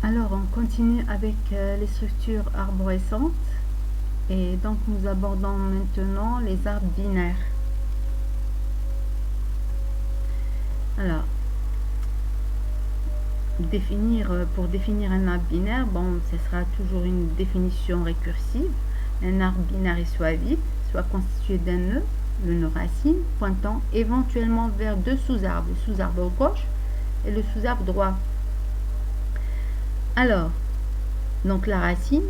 Alors, on continue avec les structures arborescentes et donc nous abordons maintenant les arbres binaires. Alors, pour définir un arbre binaire, bon, ce sera toujours une définition récursive. Un arbre binaire est soit vide, soit constitué d'un nœud, le nœud racine, pointant éventuellement vers deux sous-arbres, le sous-arbre gauche et le sous-arbre droit. Alors, donc la racine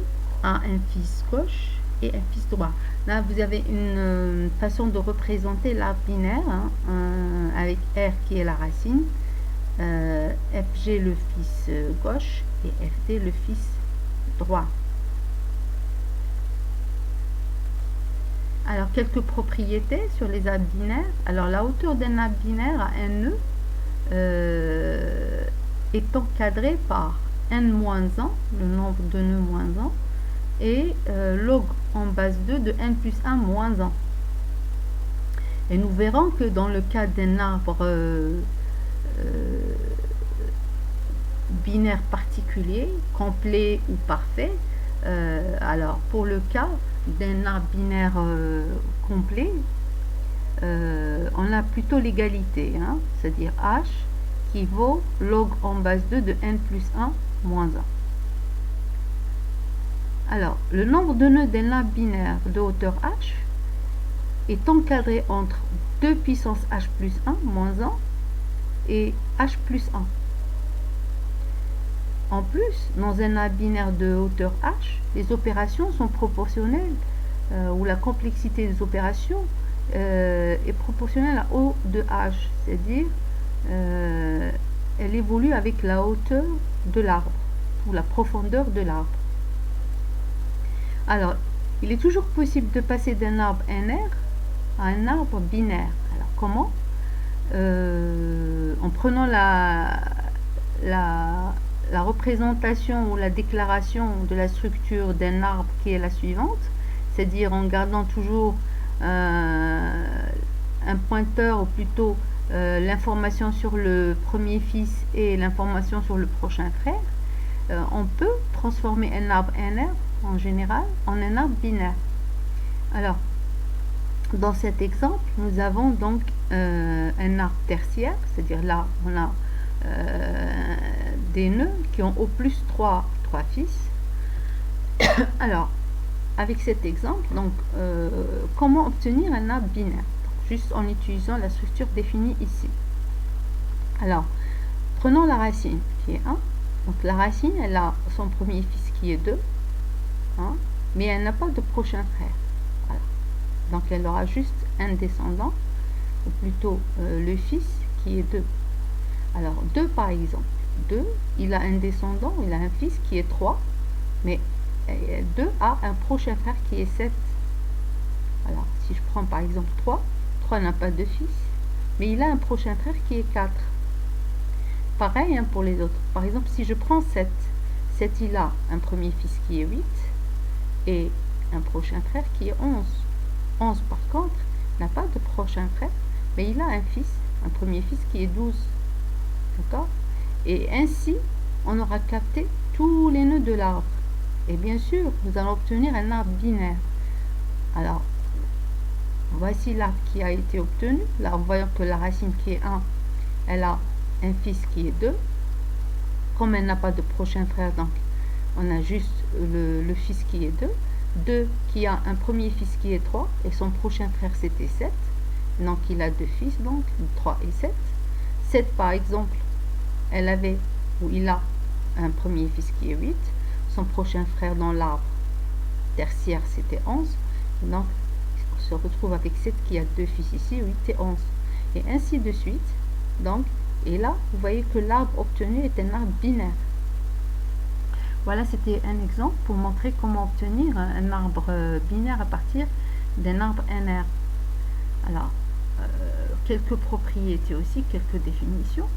a un fils gauche et un fils droit. Là, vous avez une façon de représenter l'arbre binaire avec R qui est la racine, FG le fils gauche et FD le fils droit. Alors, quelques propriétés sur les arbres binaires. Alors, la hauteur d'un arbre binaire à un nœud est encadrée par n-1, le nombre de nœuds moins 1, et log en base 2 de n plus 1 moins 1. Et nous verrons que dans le cas d'un arbre binaire particulier, complet ou parfait, alors pour le cas d'un arbre binaire complet, on a plutôt l'égalité, c'est-à-dire h qui vaut log en base 2 de n plus 1 moins 1. Alors, le nombre de nœuds d'un arbre binaire de hauteur h est encadré entre 2 puissance h plus 1 moins 1 et h plus 1. En plus, dans un arbre binaire de hauteur h, les opérations sont proportionnelles, ou la complexité des opérations est proportionnelle à O de h, c'est-à-dire elle évolue avec la hauteur de l'arbre ou la profondeur de l'arbre. Alors, il est toujours possible de passer d'un arbre NR à un arbre binaire. Alors, comment? En prenant la représentation ou la déclaration de la structure d'un arbre qui est la suivante, c'est-à-dire en gardant toujours un pointeur, ou plutôt l'information sur le premier fils et l'information sur le prochain frère, on peut transformer un arbre NR en général en un arbre binaire. Alors, dans cet exemple, nous avons donc un arbre tertiaire, c'est-à-dire là, on a des nœuds qui ont au plus 3 fils. Alors, avec cet exemple, donc, comment obtenir un arbre binaire? Juste en utilisant la structure définie ici. Alors, prenons la racine qui est 1. Donc, la racine, elle a son premier fils qui est 2, mais elle n'a pas de prochain frère. Voilà. Donc, elle aura juste un descendant, ou plutôt le fils qui est 2. Alors, 2 par exemple. 2, il a un descendant, il a un fils qui est 3, mais 2 a un prochain frère qui est 7. Alors, si je prends par exemple 3 n'a pas de fils, mais il a un prochain frère qui est 4. Pareil pour les autres. Par exemple, si je prends 7, il a un premier fils qui est 8 et un prochain frère qui est 11. 11 par contre n'a pas de prochain frère, mais il a un fils, un premier fils qui est 12. D'accord? Et ainsi, on aura capté tous les nœuds de l'arbre. Et bien sûr, nous allons obtenir un arbre binaire. Alors, voici l'arbre qui a été obtenu. Là, voyons que la racine qui est 1, elle a un fils qui est 2. Comme elle n'a pas de prochain frère, donc on a juste le fils qui est 2. 2 qui a un premier fils qui est 3, et son prochain frère c'était 7. Donc il a 2 fils, donc 3 et 7. 7 par exemple, il a un premier fils qui est 8. Son prochain frère dans l'arbre tertiaire c'était 11. Donc on se retrouve avec 7 qui a 2 fils ici, 8 et 11. Et ainsi de suite. Donc, et là, vous voyez que l'arbre obtenu est un arbre binaire. Voilà, c'était un exemple pour montrer comment obtenir un arbre binaire à partir d'un arbre NR. Alors, quelques propriétés aussi, quelques définitions.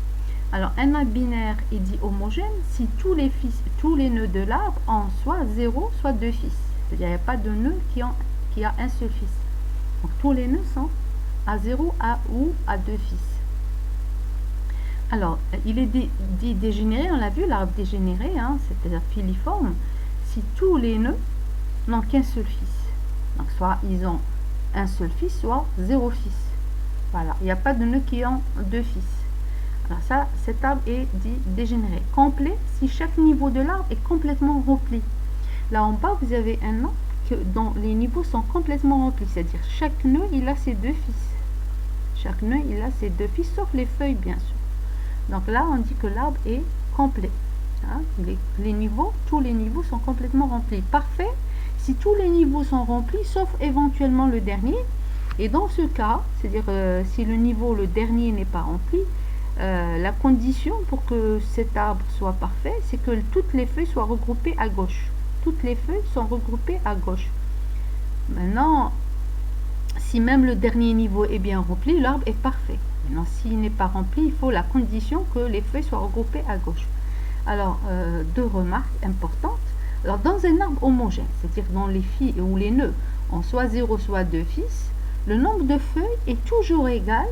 Alors, un arbre binaire est dit homogène si tous les nœuds de l'arbre ont soit 0, soit 2 fils. C'est-à-dire, il n'y a pas de nœud qui a un seul fils. Donc, tous les nœuds sont à 0 ou à 2 fils. Alors, il est dit dégénéré, on l'a vu, l'arbre dégénéré, hein, c'est-à-dire filiforme, si tous les nœuds n'ont qu'un seul fils. Donc, soit ils ont un seul fils, soit 0 fils. Voilà, il n'y a pas de nœuds qui ont 2 fils. Alors ça, cet arbre est dit dégénéré. Complet, si chaque niveau de l'arbre est complètement rempli. Là en bas, vous avez un arbre dont les niveaux sont complètement remplis, c'est-à-dire chaque nœud, il a ses 2 fils. Chaque nœud, il a ses 2 fils, sauf les feuilles, bien sûr. Donc là, on dit que l'arbre est complet. Hein? Les niveaux, tous les niveaux sont complètement remplis. Parfait, si tous les niveaux sont remplis, sauf éventuellement le dernier. Et dans ce cas, c'est-à-dire si le dernier n'est pas rempli, la condition pour que cet arbre soit parfait, c'est que toutes les feuilles soient regroupées à gauche. Toutes les feuilles sont regroupées à gauche. Maintenant, si même le dernier niveau est bien rempli, l'arbre est parfait. Maintenant, s'il n'est pas rempli, il faut la condition que les feuilles soient regroupées à gauche. Alors, deux remarques importantes. Alors, dans un arbre homogène, c'est-à-dire dans les filles ou les nœuds, en soit 0, soit 2 fils, le nombre de feuilles est toujours égal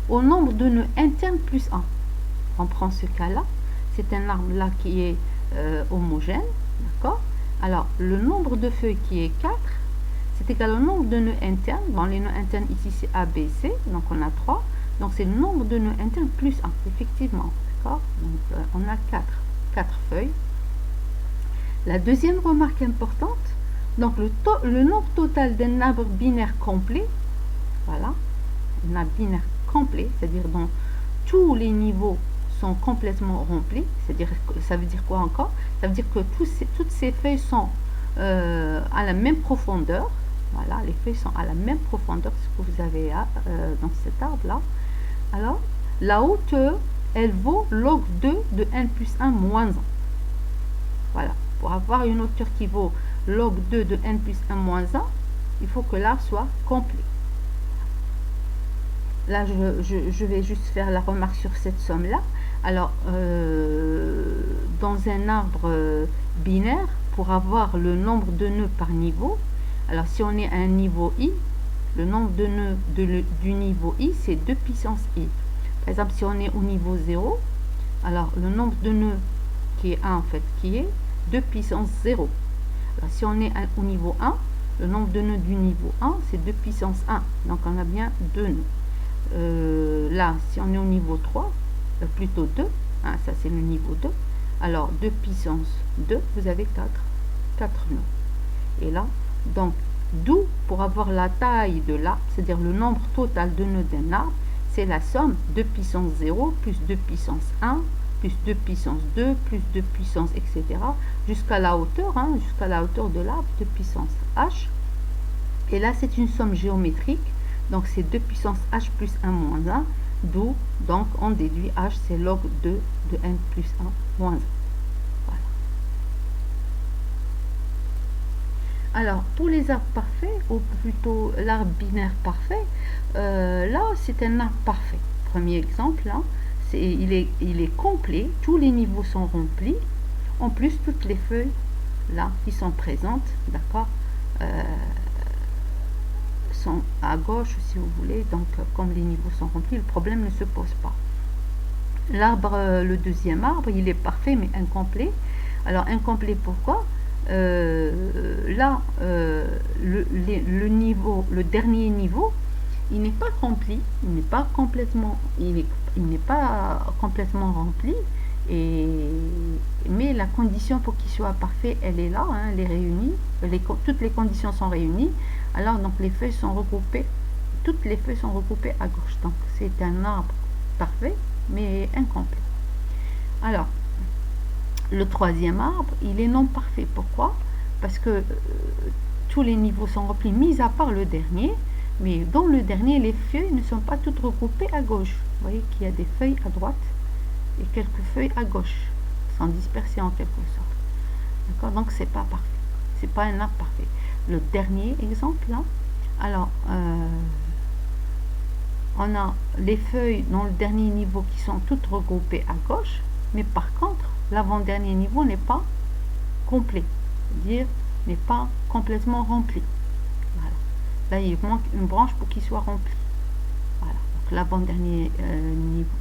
au nombre de nœuds internes plus 1. On prend ce cas-là. C'est un arbre là qui est homogène. D'accord? Alors, le nombre de feuilles qui est 4, c'est égal au nombre de nœuds internes. Bon, les nœuds internes ici, c'est A, B, C. Donc, on a 3. Donc, c'est le nombre de nœuds internes plus 1. Effectivement. D'accord? Donc, on a 4 feuilles. La deuxième remarque importante, donc le nombre total d'un arbre binaire complet, voilà, un arbre binaire complet, c'est-à-dire dont tous les niveaux sont complètement remplis, c'est-à-dire, ça veut dire quoi encore? Ça veut dire que toutes ces feuilles sont à la même profondeur, voilà, les feuilles sont à la même profondeur que vous avez dans cet arbre-là. Alors, la hauteur, elle vaut log 2 de n plus 1 moins 1. Voilà. Pour avoir une hauteur qui vaut log 2 de n plus 1 moins 1, il faut que l'arbre soit complet. Là, je vais juste faire la remarque sur cette somme-là. Alors, dans un arbre binaire, pour avoir le nombre de nœuds par niveau, alors si on est à un niveau i, le nombre de nœuds du niveau i, c'est 2 puissance i. Par exemple, si on est au niveau 0, alors le nombre de nœuds qui est 1, en fait, qui est 2 puissance 0. Alors, si on est au niveau 1, le nombre de nœuds du niveau 1, c'est 2 puissance 1. Donc, on a bien 2 nœuds. Là, si on est au niveau 3, plutôt 2, hein, ça c'est le niveau 2. Alors, 2 puissance 2, vous avez 4 nœuds. Et là, donc, d'où, pour avoir la taille de l'arbre, c'est-à-dire le nombre total de nœuds d'un arbre, c'est la somme 2 puissance 0 plus 2 puissance 1 plus 2 puissance 2, plus 2 puissance, etc. jusqu'à la hauteur, hein, jusqu'à la hauteur de l'arbre, 2 puissance h. Et là, c'est une somme géométrique. Donc, c'est 2 puissance h plus 1 moins 1. D'où, donc, on déduit h, c'est log 2 de n plus 1 moins 1. Voilà. Alors, pour les arbres parfaits, ou plutôt l'arbre binaire parfait, là, c'est un arbre parfait. Premier exemple, là. Il est complet, tous les niveaux sont remplis, en plus toutes les feuilles là qui sont présentes, d'accord, sont à gauche si vous voulez, donc comme les niveaux sont remplis, le problème ne se pose pas. L'arbre, le deuxième arbre, il est parfait mais incomplet. Alors incomplet pourquoi? Là, le dernier niveau, il n'est pas rempli, il n'est pas complètement rempli, mais la condition pour qu'il soit parfait, elle est là, hein, elle est réunie, toutes les conditions sont réunies. Alors donc les feuilles sont regroupées, toutes les feuilles sont regroupées à gauche. Donc c'est un arbre parfait mais incomplet. Alors le troisième arbre, il est non parfait. Pourquoi? Parce que tous les niveaux sont remplis, mis à part le dernier. Mais dans le dernier, les feuilles ne sont pas toutes regroupées à gauche. Vous voyez qu'il y a des feuilles à droite et quelques feuilles à gauche, sans disperser en quelque sorte. D'accord? Donc, c'est pas parfait. C'est pas un arbre parfait. Le dernier exemple, là, alors, on a les feuilles dans le dernier niveau qui sont toutes regroupées à gauche, mais par contre, l'avant-dernier niveau n'est pas complet, c'est-à-dire n'est pas complètement rempli. Voilà. Là, il manque une branche pour qu'il soit rempli. Voilà. Donc, l'avant-dernier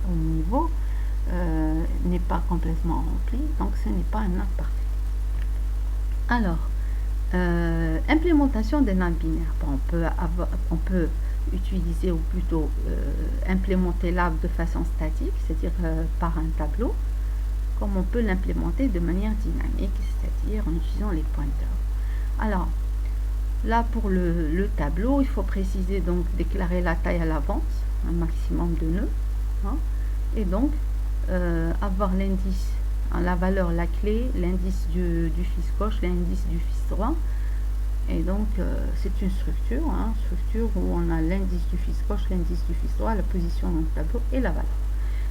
niveau, n'est pas complètement rempli, donc ce n'est pas un arbre parfait. Alors, implémentation d'un arbre binaire. Bon, on peut utiliser ou plutôt implémenter l'arbre de façon statique, c'est-à-dire par un tableau, comme on peut l'implémenter de manière dynamique, c'est-à-dire en utilisant les pointeurs. Alors, là pour le tableau, il faut préciser, donc déclarer la taille à l'avance, un maximum de nœuds, hein, et donc avoir l'indice, la valeur, la clé, l'indice du fils gauche, l'indice du fils droit. Et donc c'est une structure, structure où on a l'indice du fils gauche, l'indice du fils droit, la position dans le tableau et la valeur.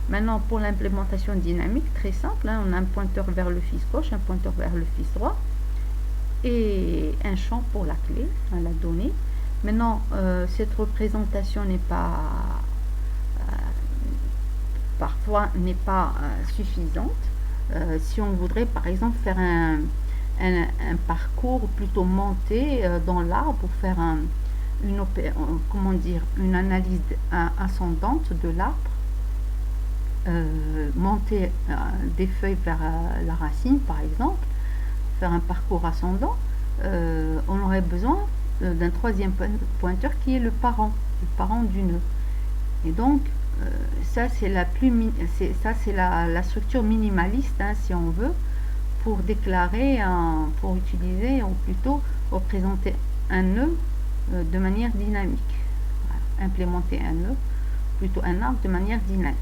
Maintenant pour l'implémentation dynamique, très simple, on a un pointeur vers le fils gauche, un pointeur vers le fils droit et un champ pour la clé, la donnée. Maintenant cette représentation n'est pas parfois n'est pas suffisante. Si on voudrait par exemple faire un parcours plutôt monté dans l'arbre pour faire une analyse ascendante de l'arbre, monter des feuilles vers la racine par exemple, faire un parcours ascendant, on aurait besoin d'un troisième pointeur qui est le parent du nœud. Et donc ça c'est la structure minimaliste, si on veut, pour déclarer, pour utiliser ou plutôt représenter un nœud de manière dynamique. Voilà. Implémenter un nœud, plutôt un arbre de manière dynamique.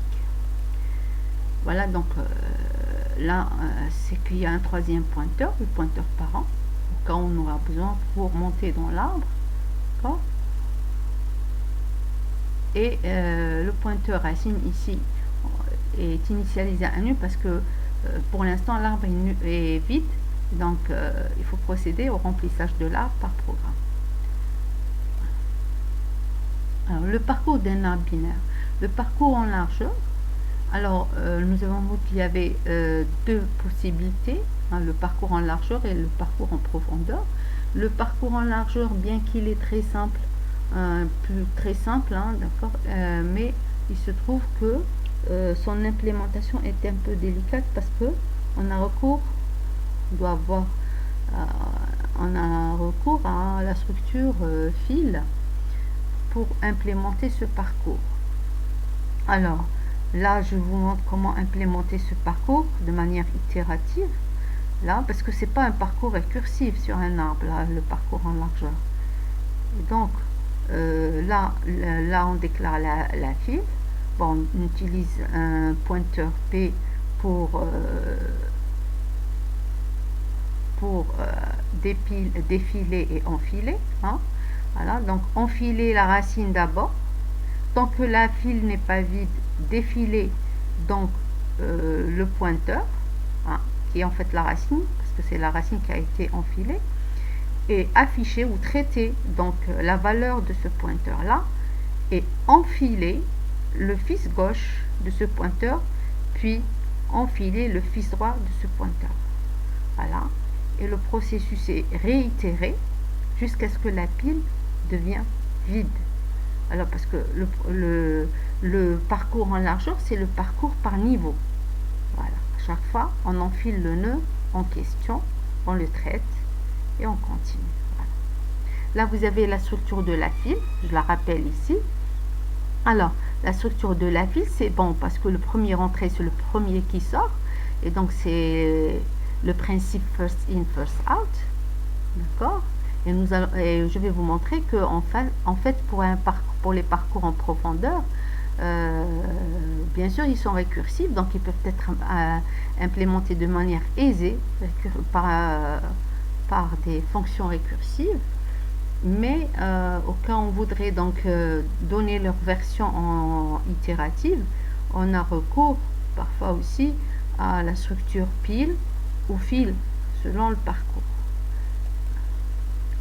Voilà, donc là c'est qu'il y a un troisième pointeur, le pointeur parent, au cas où on aura besoin pour monter dans l'arbre. D'accord ? Et le pointeur racine ici est initialisé à nu parce que pour l'instant l'arbre est vide, donc il faut procéder au remplissage de l'arbre par programme. Alors le parcours d'un arbre binaire, le parcours en largeur. Alors nous avons vu qu'il y avait deux possibilités, le parcours en largeur et le parcours en profondeur. Le parcours en largeur, bien qu'il est très simple, très simple, d'accord, mais il se trouve que son implémentation est un peu délicate parce que on a recours à la structure fil pour implémenter ce parcours. Alors là je vous montre comment implémenter ce parcours de manière itérative, là parce que c'est pas un parcours récursif sur un arbre, là, le parcours en largeur. Et donc là on déclare la file. Bon, on utilise un pointeur P pour défiler et enfiler. Voilà, donc enfiler la racine d'abord. Tant que la file n'est pas vide, défiler donc le pointeur, qui est en fait la racine, parce que c'est la racine qui a été enfilée, et afficher ou traiter donc la valeur de ce pointeur là, et enfiler le fils gauche de ce pointeur, puis enfiler le fils droit de ce pointeur. Voilà, et le processus est réitéré jusqu'à ce que la pile devient vide. Alors parce que le parcours en largeur, c'est le parcours par niveau. Voilà, à chaque fois on enfile le nœud en question, on le traite et on continue. Voilà. Là vous avez la structure de la file, je la rappelle ici. Alors la structure de la file, c'est bon parce que le premier entrée c'est le premier qui sort, et donc c'est le principe first in first out, d'accord. Et je vais vous montrer que en fait pour les parcours en profondeur, bien sûr ils sont récursifs, donc ils peuvent être implémentés de manière aisée par des fonctions récursives. Mais au cas où on voudrait donc donner leur version en itérative, on a recours parfois aussi à la structure pile ou fil selon le parcours.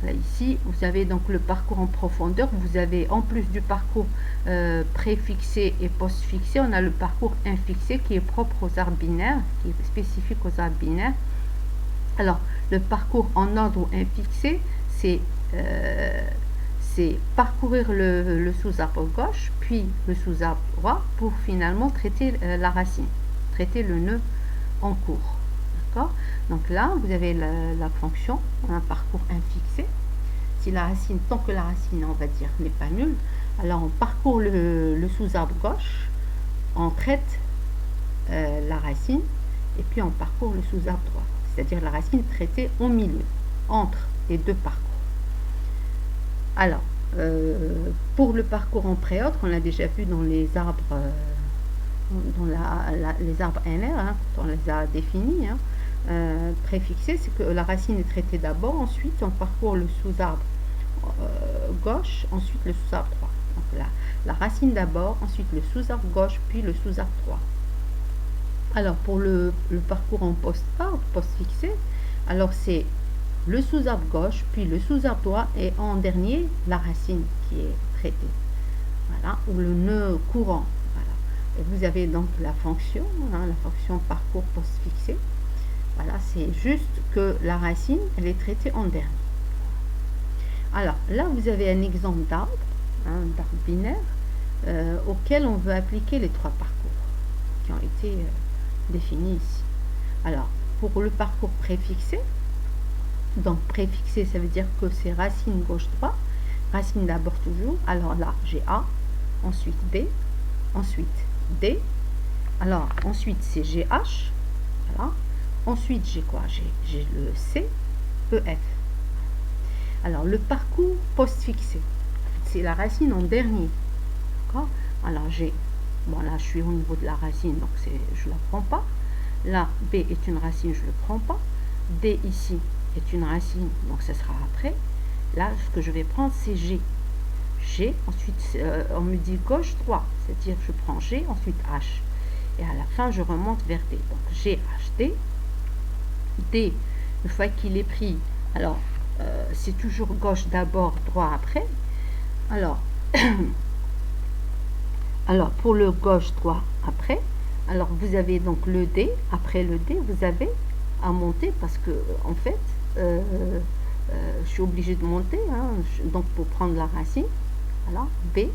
Là ici vous avez donc le parcours en profondeur, vous avez en plus du parcours préfixé et postfixé, on a le parcours infixé qui est propre aux arbres binaires, qui est spécifique aux arbres binaires. Alors le parcours en ordre ou infixé, c'est parcourir le sous-arbre gauche, puis le sous-arbre droit pour finalement traiter la racine. traiter le nœud en cours. D'accord? Donc là, vous avez la fonction, un parcours infixé. Si la racine, tant que la racine, on va dire, n'est pas nulle, alors on parcourt le sous-arbre gauche, on traite la racine, et puis on parcourt le sous-arbre droit, c'est-à-dire la racine traitée au milieu, entre les deux parcours. Alors, pour le parcours en préordre, on l'a déjà vu dans les arbres, les arbres NR, hein, quand on les a définis, hein, préfixés, c'est que la racine est traitée d'abord, ensuite on parcourt le sous-arbre gauche, ensuite le sous-arbre droit. Donc là, la racine d'abord, ensuite le sous-arbre gauche, puis le sous-arbre droit. Alors pour le parcours en post-fixé, alors c'est le sous-arbre gauche, puis le sous-arbre droit, et en dernier, la racine qui est traitée. Voilà, ou le nœud courant. Voilà. Et vous avez donc la fonction, hein, la fonction parcours post-fixé. Voilà, c'est juste que la racine, elle est traitée en dernier. Alors, là, vous avez un exemple d'arbre, hein, d'arbre binaire, auquel on veut appliquer les trois parcours qui ont été définis ici. Alors, pour le parcours préfixé, donc préfixé, ça veut dire que c'est racine gauche-droite, racine d'abord toujours. Alors là, j'ai A, ensuite B, ensuite D. Alors, ensuite, c'est GH. Voilà. Ensuite, j'ai quoi? J'ai le C, EF. Alors, le parcours post-fixé, c'est la racine en dernier. D'accord? Alors, j'ai, bon là, je suis au niveau de la racine, donc je ne la prends pas. Là, B est une racine, je ne le prends pas. D ici est une racine, donc ça sera après. Là, ce que je vais prendre, c'est G. G, ensuite, on me dit gauche, droit, c'est-à-dire je prends G, ensuite H. Et à la fin, je remonte vers D. Donc, G, H, D. D, une fois qu'il est pris, alors, c'est toujours gauche d'abord, droit après. Alors, alors, pour le gauche, droit après, alors vous avez donc le D. Après le D, vous avez à monter parce que, en fait, je suis obligée de monter, hein, donc pour prendre la racine, voilà, B,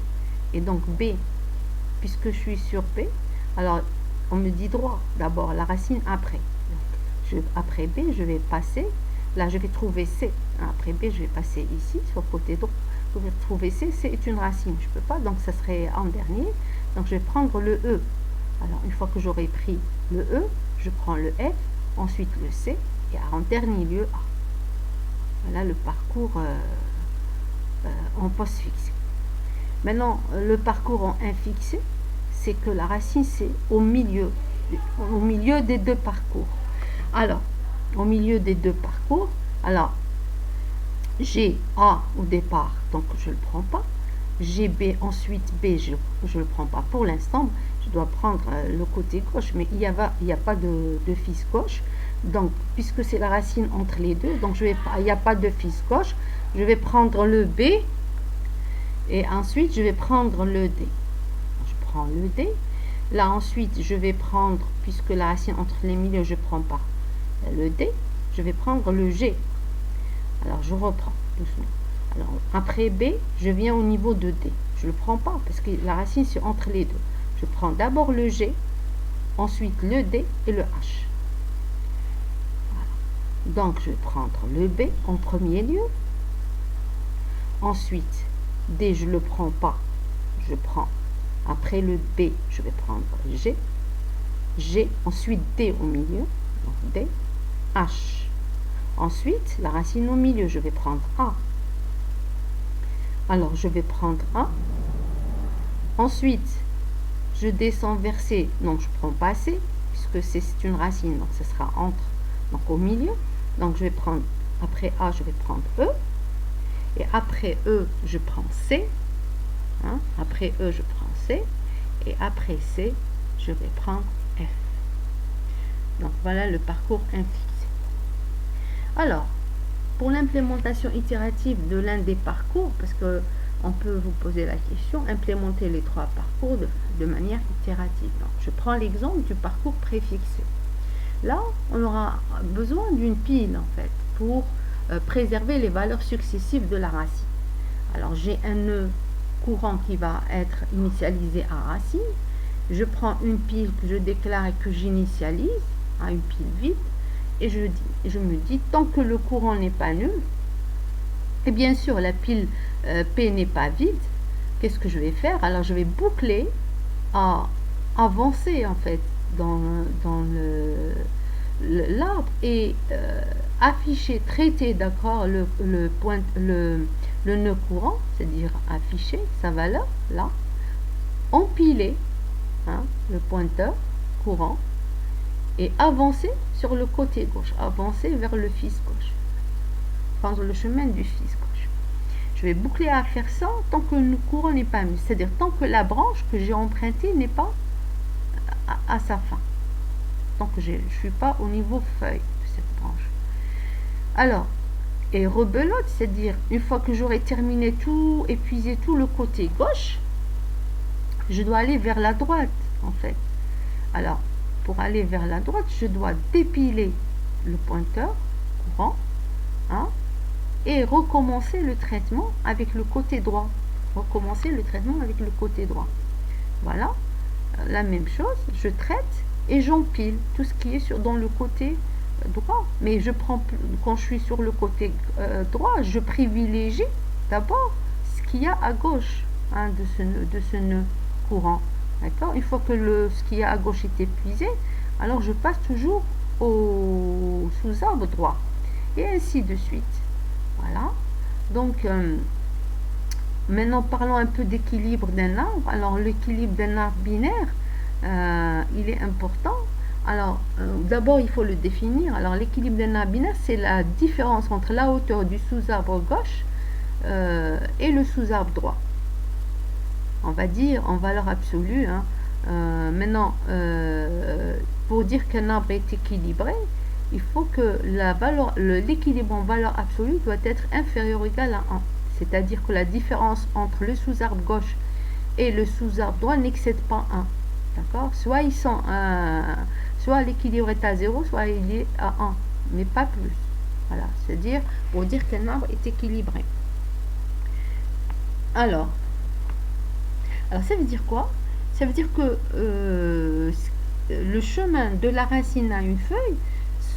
et donc B, puisque je suis sur B, alors on me dit droit, d'abord la racine après, donc, après B, je vais passer, là je vais trouver C, après B, je vais passer ici, sur le côté droit, je vais trouver C, C est une racine, je ne peux pas, donc ça serait en dernier, donc je vais prendre le E, alors une fois que j'aurai pris le E, je prends le F, ensuite le C, et en dernier lieu A. Voilà le parcours en post-fixé. Maintenant, le parcours en infixé, c'est que la racine, c'est au milieu des deux parcours. Alors, au milieu des deux parcours, alors, j'ai A au départ, donc je ne le prends pas. J'ai B, ensuite B, je ne le prends pas pour l'instant. Je dois prendre le côté gauche, mais il n'y a pas de fils gauche. Donc, puisque c'est la racine entre les deux, donc il n'y a pas de fils gauche, je vais prendre le B et ensuite je vais prendre le D. Je prends le D. Là, ensuite, je vais prendre, puisque la racine entre les milieux, je ne prends pas le D, je vais prendre le G. Alors, je reprends doucement. Alors, après B, je viens au niveau de D. Je ne le prends pas parce que la racine, c'est entre les deux. Je prends d'abord le G, ensuite le D et le H. Donc, je vais prendre le B en premier lieu. Ensuite, D, je ne le prends pas. Je prends, après le B, je vais prendre G. G, ensuite D au milieu. Donc, D, H. Ensuite, la racine au milieu, je vais prendre A. Alors, je vais prendre A. Ensuite, je descends vers C. Donc, je ne prends pas C, puisque c'est une racine. Donc, ce sera entre, donc au milieu. Donc, je vais prendre, après A, je vais prendre E. Et après E, je prends C. Hein? Après E, je prends C. Et après C, je vais prendre F. Donc, voilà le parcours infixé. Alors, pour l'implémentation itérative de l'un des parcours, parce que on peut vous poser la question, implémenter les trois parcours de manière itérative. Donc, je prends l'exemple du parcours préfixé. Là, on aura besoin d'une pile, en fait, pour préserver les valeurs successives de la racine. Alors, j'ai un nœud courant qui va être initialisé à racine, je prends une pile que je déclare et que j'initialise, une pile vide, et je me dis, tant que le courant n'est pas nul, et bien sûr la pile P n'est pas vide, qu'est-ce que je vais faire? Alors je vais boucler à avancer en fait dans l'arbre et afficher, traiter, d'accord, le nœud courant, c'est-à-dire afficher sa valeur là, empiler le pointeur courant et avancer sur le côté gauche, avancer vers le fils gauche, prendre le chemin du fils gauche. Je vais boucler à faire ça tant que le courant n'est pas mis, c'est-à-dire tant que la branche que j'ai empruntée n'est pas à sa fin, tant que je ne suis pas au niveau feuille de cette branche. Alors, et rebelote, c'est-à-dire une fois que j'aurai terminé tout, épuisé tout le côté gauche, je dois aller vers la droite en fait. Alors, pour aller vers la droite, je dois dépiler le pointeur courant et recommencer le traitement avec le côté droit. Voilà, la même chose, je traite et j'empile tout ce qui est dans le côté droit. Mais quand je suis sur le côté droit, je privilégie d'abord ce qu'il y a à gauche de ce nœud courant. D'accord? Une fois que ce qui est à gauche est épuisé, alors je passe toujours au sous-arbre droit. Et ainsi de suite. Voilà. Donc, maintenant parlons un peu d'équilibre d'un arbre. Alors, l'équilibre d'un arbre binaire, il est important. Alors, d'abord, il faut le définir. Alors, l'équilibre d'un arbre binaire, c'est la différence entre la hauteur du sous-arbre gauche et le sous-arbre droit. On va dire en valeur absolue. Maintenant, pour dire qu'un arbre est équilibré, il faut que l'équilibre en valeur absolue doit être inférieur ou égal à 1. C'est-à-dire que la différence entre le sous-arbre gauche et le sous-arbre droit n'excède pas 1. D'accord? Soit l'équilibre est à 0, soit il est à 1, mais pas plus. Voilà, c'est-à-dire pour dire qu'un arbre est équilibré. Alors, ça veut dire quoi? Ça veut dire que le chemin de la racine à une feuille,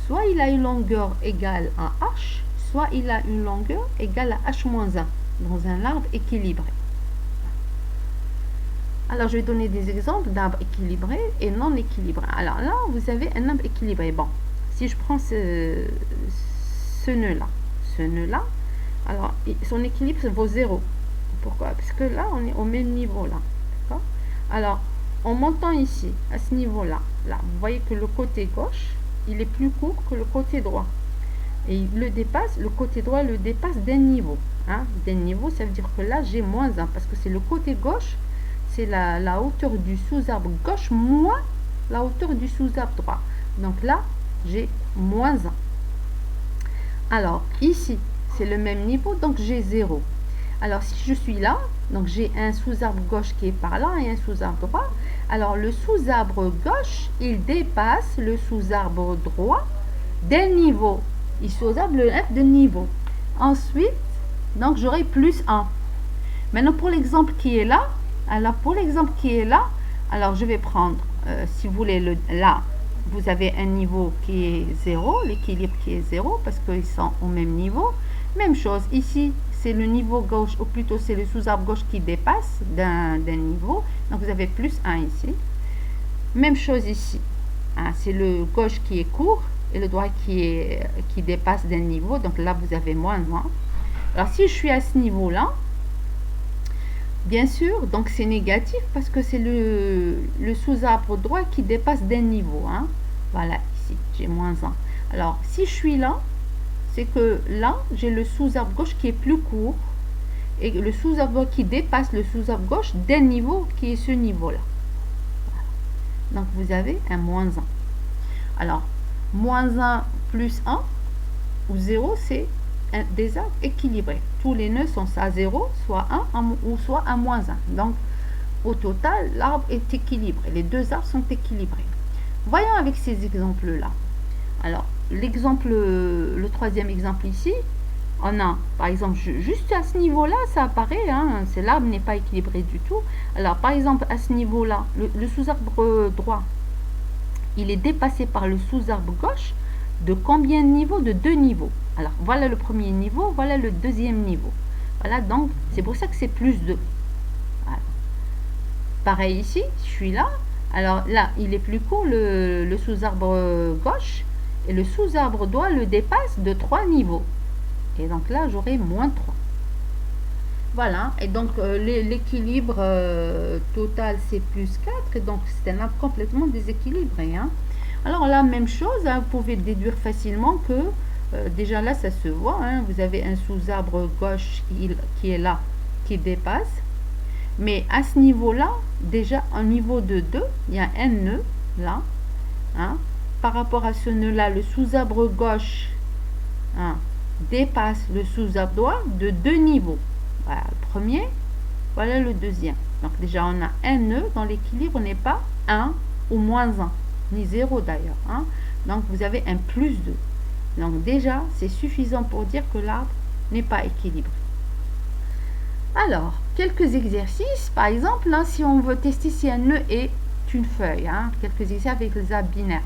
soit il a une longueur égale à h, soit il a une longueur égale à h-1 dans un arbre équilibré. Alors, je vais donner des exemples d'arbres équilibrés et non équilibrés. Alors là, vous avez un arbre équilibré. Bon, si je prends ce nœud-là, alors son équilibre vaut 0. Pourquoi? Parce que là, on est au même niveau là. D'accord? Alors, en montant ici, à ce niveau-là, vous voyez que le côté gauche, il est plus court que le côté droit. Et le côté droit le dépasse d'un niveau. D'un niveau, ça veut dire que là, j'ai moins 1, parce que c'est le côté gauche, c'est la hauteur du sous-arbre gauche moins la hauteur du sous-arbre droit. Donc là, j'ai moins 1. Alors, ici, c'est le même niveau, donc j'ai 0. Alors, si je suis là, donc j'ai un sous-arbre gauche qui est par là et un sous-arbre droit. Alors, le sous-arbre gauche, il dépasse le sous-arbre droit d'un niveau. Il sous-arbre le F de niveau. Ensuite, donc j'aurai plus 1. Maintenant, pour l'exemple qui est là, alors je vais prendre, si vous voulez, là, vous avez un niveau qui est 0, l'équilibre qui est 0, parce qu'ils sont au même niveau. Même chose, ici, c'est le niveau gauche, ou plutôt c'est le sous-arbre gauche qui dépasse d'un niveau. Donc, vous avez plus 1 ici. Même chose ici. C'est le gauche qui est court et le droit qui dépasse d'un niveau. Donc là, vous avez moins 1. Alors, si je suis à ce niveau-là, bien sûr, donc c'est négatif parce que c'est le sous-arbre droit qui dépasse d'un niveau. Voilà, ici, j'ai moins 1. Alors, si je suis là, c'est que là, j'ai le sous-arbre gauche qui est plus court et le sous-arbre qui dépasse le sous-arbre gauche d'un niveau qui est ce niveau-là. Voilà. Donc, vous avez un moins 1. Alors, moins 1 plus 1 ou 0, c'est des arbres équilibrés. Tous les nœuds sont à 0, soit 1 ou soit à moins 1. Donc, au total, l'arbre est équilibré. Les deux arbres sont équilibrés. Voyons avec ces exemples-là. Alors, le troisième exemple ici, on a, par exemple, juste à ce niveau-là, ça apparaît, hein, l'arbre n'est pas équilibré du tout. Alors, par exemple, à ce niveau-là, le sous-arbre droit, il est dépassé par le sous-arbre gauche de combien de niveaux? De 2 niveaux. Alors, voilà le premier niveau, voilà le deuxième niveau. Voilà, donc, c'est pour ça que c'est plus 2. Voilà. Pareil ici, je suis là. Alors là, il est plus court, le sous-arbre gauche, et le sous-arbre droit le dépasse de 3 niveaux. Et donc là, j'aurai moins 3. Voilà, et donc l'équilibre total, c'est plus 4, et donc c'est un arbre complètement déséquilibré. Hein. Alors là, même chose, hein, vous pouvez déduire facilement que, déjà là, ça se voit, hein, vous avez un sous-arbre gauche qui est là, qui dépasse. Mais à ce niveau-là, déjà, au niveau de 2, il y a un nœud, là. Hein. Par rapport à ce nœud-là, le sous-arbre gauche, hein, dépasse le sous-arbre droit de 2 niveaux. Voilà le premier, voilà le deuxième. Donc déjà, on a un nœud dont l'équilibre n'est pas 1 ou moins 1, ni 0 d'ailleurs. Hein. Donc vous avez un plus 2. Donc déjà, c'est suffisant pour dire que l'arbre n'est pas équilibré. Alors, quelques exercices. Par exemple, là, si on veut tester si un nœud est une feuille, hein, quelques exercices avec les arbres binaires.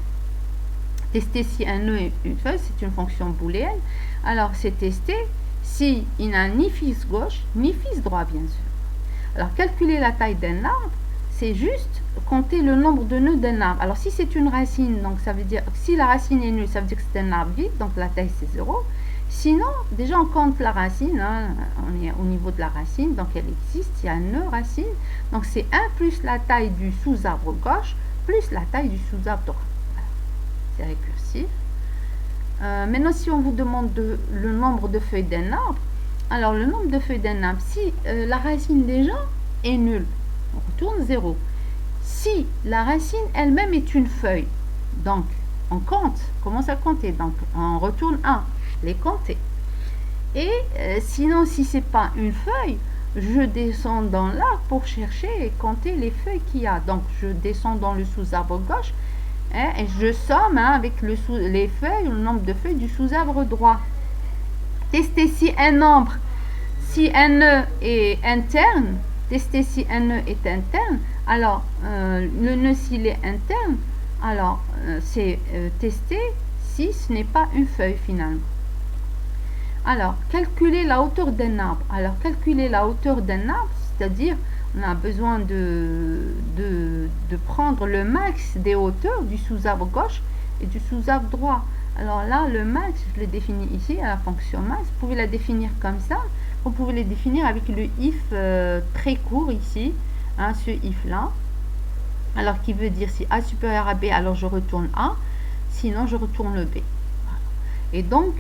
Tester si un nœud est une feuille, c'est une fonction booléenne. Alors, c'est tester si il n'a ni fils gauche, ni fils droit, bien sûr. Alors, calculer la taille d'un arbre, c'est juste compter le nombre de nœuds d'un arbre. Alors, si c'est une racine, donc ça veut dire, si la racine est nulle, ça veut dire que c'est un arbre vide, donc la taille c'est 0. Sinon, déjà on compte la racine, hein, on est au niveau de la racine, donc elle existe, il y a un nœud racine, donc c'est 1 plus la taille du sous-arbre gauche, plus la taille du sous-arbre droit. Voilà. C'est récursif. Maintenant, si on vous demande le nombre de feuilles d'un arbre, alors le nombre de feuilles d'un arbre, si la racine déjà est nulle, on retourne 0. Si la racine elle-même est une feuille, donc on compte, commence à compter, donc on retourne 1. Les compter. Et sinon, si c'est pas une feuille, je descends dans l'arbre pour chercher et compter les feuilles qu'il y a. Donc, je descends dans le sous-arbre gauche, hein, et je somme, hein, avec les feuilles, le nombre de feuilles du sous-arbre droit. Tester si un nombre, si un nœud est interne, tester si un nœud est interne. Alors, le nœud s'il est interne, alors c'est tester si ce n'est pas une feuille finalement. Alors, calculer la hauteur d'un arbre. Alors, calculer la hauteur d'un arbre, c'est-à-dire, on a besoin de prendre le max des hauteurs du sous-arbre gauche et du sous-arbre droit. Alors là, le max, je l'ai défini ici, à la fonction max. Vous pouvez la définir comme ça. Vous pouvez la définir avec le if très court ici, hein, ce if-là. Alors, qui veut dire si A supérieur à B, alors je retourne A. Sinon, je retourne B. Voilà. Et donc,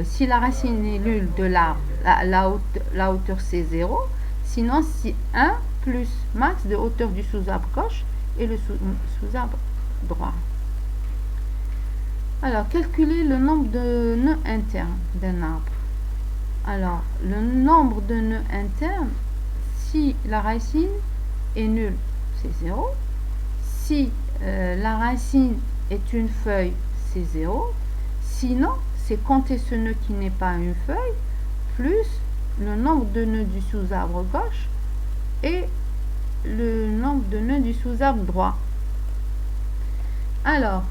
si la racine est nulle de l'arbre, la hauteur c'est 0. Sinon, si 1 plus max de hauteur du sous-arbre gauche et le sous-arbre droit. Alors, calculer le nombre de nœuds internes d'un arbre. Alors, le nombre de nœuds internes, si la racine est nulle, c'est 0. Si la racine est une feuille, c'est 0. Sinon, c'est compter ce nœud qui n'est pas une feuille, plus le nombre de nœuds du sous-arbre gauche et le nombre de nœuds du sous-arbre droit. Alors,